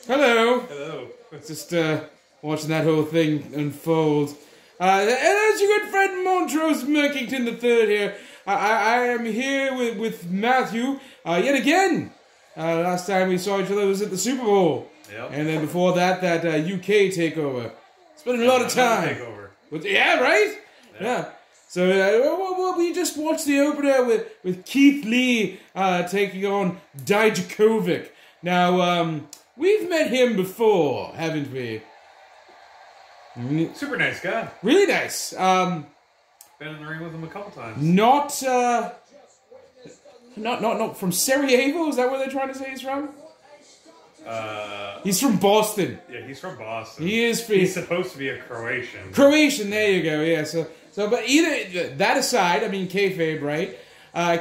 Hello. Hello. Just watching that whole thing unfold. And that's your good friend Montrose Merkington III here. I am here with Matthew yet again. Last time we saw each other was at the Super Bowl. Yep. And then before that UK takeover. Spent a lot of time. Takeover. Yeah, right? Yeah. So we just watched the opener with Keith Lee taking on Dijakovic. Now, we've met him before, haven't we? Super nice guy. Really nice. Been in the ring with him a couple times. Not from Sarajevo. Is that where they're trying to say he's from? He's from Boston. Yeah, he's from Boston. He's supposed to be a Croatian. Croatian. There you go. Yeah. So but either that aside, I mean kayfabe, right?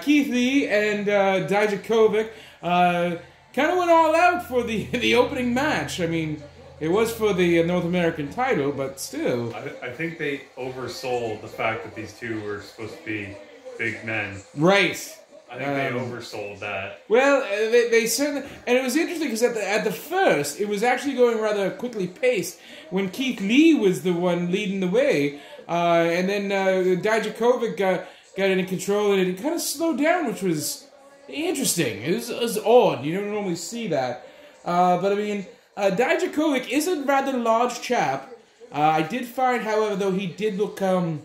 Keith Lee and Dijakovic kind of went all out for the opening match. I mean, it was for the North American title, but still. I think they oversold the fact that these two were supposed to be big men. Right. I think they oversold that. Well, they certainly, and it was interesting because at the first, it was actually going rather quickly paced when Keith Lee was the one leading the way, and then Dijakovic got into control, and it kind of slowed down, which was interesting. It was odd. You don't normally see that, but I mean, Dijakovic is a rather large chap. I did find, however, though he did look a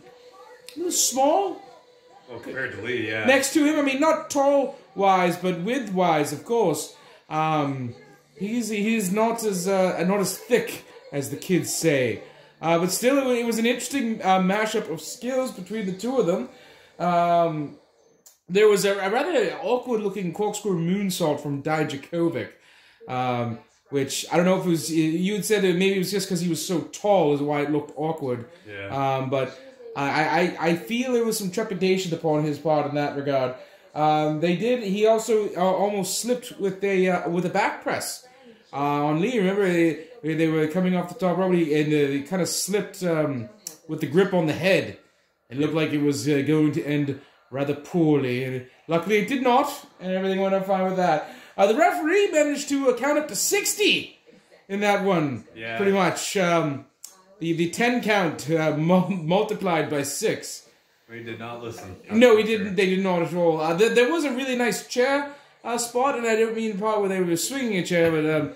little small. Well, compared to Lee, yeah. Next to him, I mean, not tall-wise, but width-wise, of course. He's not as thick as the kids say. But still, it was an interesting mashup of skills between the two of them. There was a rather awkward-looking corkscrew moonsault from Dijakovic, which I don't know if it was. You had said that maybe it was just because he was so tall is why it looked awkward. Yeah. But I feel there was some trepidation upon his part in that regard. He also almost slipped with a back press on Lee. Remember, they were coming off the top rope, and they kind of slipped with the grip on the head. It looked like it was going to end rather poorly, and luckily it did not, and everything went up fine with that. The referee managed to count up to 60 in that one. Yeah. Pretty much. The 10 count multiplied by 6. We did not listen. No, we didn't. They did not at all. There was a really nice chair spot, and I don't mean the part where they were swinging a chair, but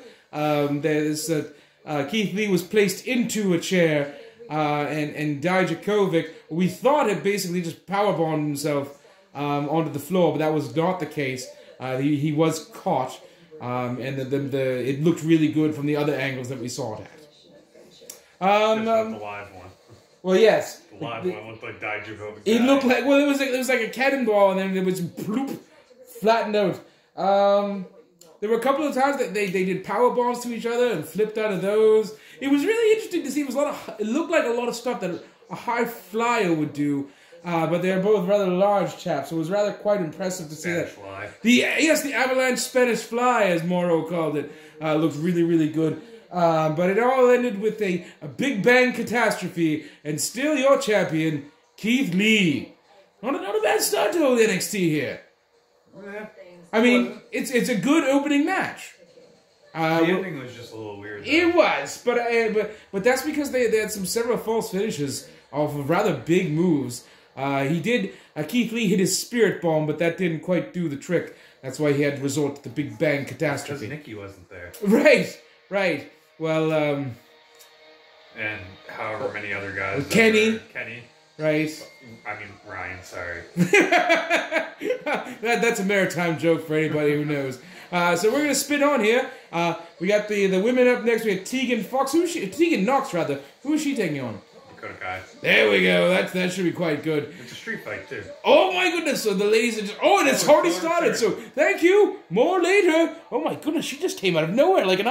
Keith Lee was placed into a chair, and Dijakovic, we thought had basically just powerbombed himself onto the floor, but that was not the case. He was caught, and it looked really good from the other angles that we saw it at. The live one. Well, yes. The live one looked like Dijakovic. It looked like, well, it was like a cannonball, and then it was bloop, flattened out. There were a couple of times that they did power bombs to each other and flipped out of those. It was really interesting to see. It looked like a lot of stuff that a high flyer would do, but they're both rather large chaps. So it was rather quite impressive to see Spanish that. fly. The avalanche Spanish fly, as Morrow called it, looked really, really good. But it all ended with a big bang catastrophe, and still your champion, Keith Lee. Not a bad start to old NXT here. Yeah. I mean, it's a good opening match. The ending was just a little weird, though. It was, but that's because they had several false finishes off of rather big moves. Keith Lee hit his spirit bomb, but that didn't quite do the trick. That's why he had to resort to the big bang catastrophe. Because Nikki wasn't there. Right. Well, and however many other guys. Kenny. Right. I mean, Ryan, sorry. That's a maritime joke for anybody who knows. So we're going to spin on here. We got the women up next. We have Tegan Fox. Tegan Knox, rather. Who is she taking on? Dakota Kai. There we go. That should be quite good. It's a street fight, too. Oh, my goodness. So the ladies are just... Oh, and it's already started. So thank you. More later. Oh, my goodness. She just came out of nowhere like an